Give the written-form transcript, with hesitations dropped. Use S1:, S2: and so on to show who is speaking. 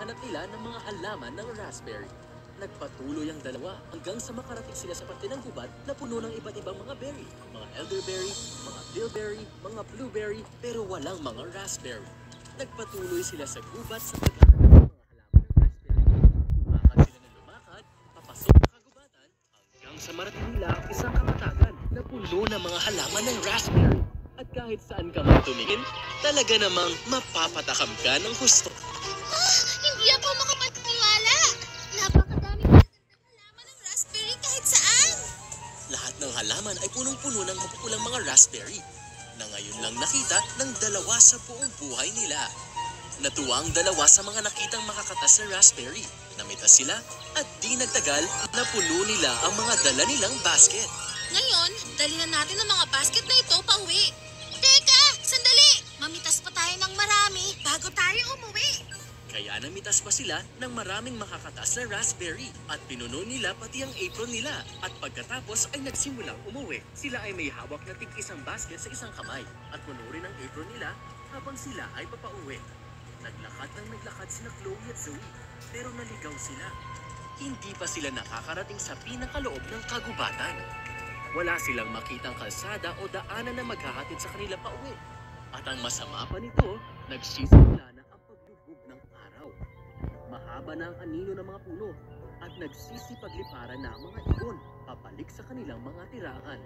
S1: paghahanap nila ng mga halaman ng raspberry. Nagpatuloy ang dalawa hanggang sa makarating sila sa parte ng gubat na puno ng iba't ibang mga berry. Mga elderberry, mga bilberry, mga blueberry, pero walang mga raspberry. Nagpatuloy sila sa gubat sa paghahanap ng mga halaman ng raspberry. Lumakad sila ng lumakad, papasok sa kagubatan, hanggang sa marating nila ang isang kamatagan na puno ng mga halaman ng raspberry. At kahit saan ka man tumingin, talaga namang mapapatakam ka ng husto.
S2: Hindi ako makapaniwala! Napakadami magagandang halaman ng raspberry kahit saan!
S1: Lahat ng halaman ay punong-puno ng mapupulang mga raspberry na ngayon lang nakita ng dalawa sa buong buhay nila. Natuwa ang dalawa sa mga nakitang makakatas na raspberry. Namita sila at di nagtagal na puno nila ang mga dala nilang basket.
S2: Ngayon, dali na natin ang mga basket na ito pauwi. Teka! Sandali! Mamitas pa tayo ng marami bago tayo umuwi.
S1: Kaya namitas pa sila ng maraming makakatas na raspberry at pinuno nila pati ang apron nila. At pagkatapos ay nagsimulang umuwi. Sila ay may hawak na tig-isang basket sa isang kamay at puno rin ang apron nila habang sila ay papauwi. Naglakad sina Chloe at Zoe pero naligaw sila. Hindi pa sila nakakarating sa pinakaloob ng kagubatan. Wala silang makitang kalsada o daanan na maghahatid sa kanila pauwi. At ang masama pa nito, nagsisimula na ang paglubog ng araw. Mahaba na ang anino ng mga puno at nagsisipagliparan na ang mga ibon papalik sa kanilang mga tirahan.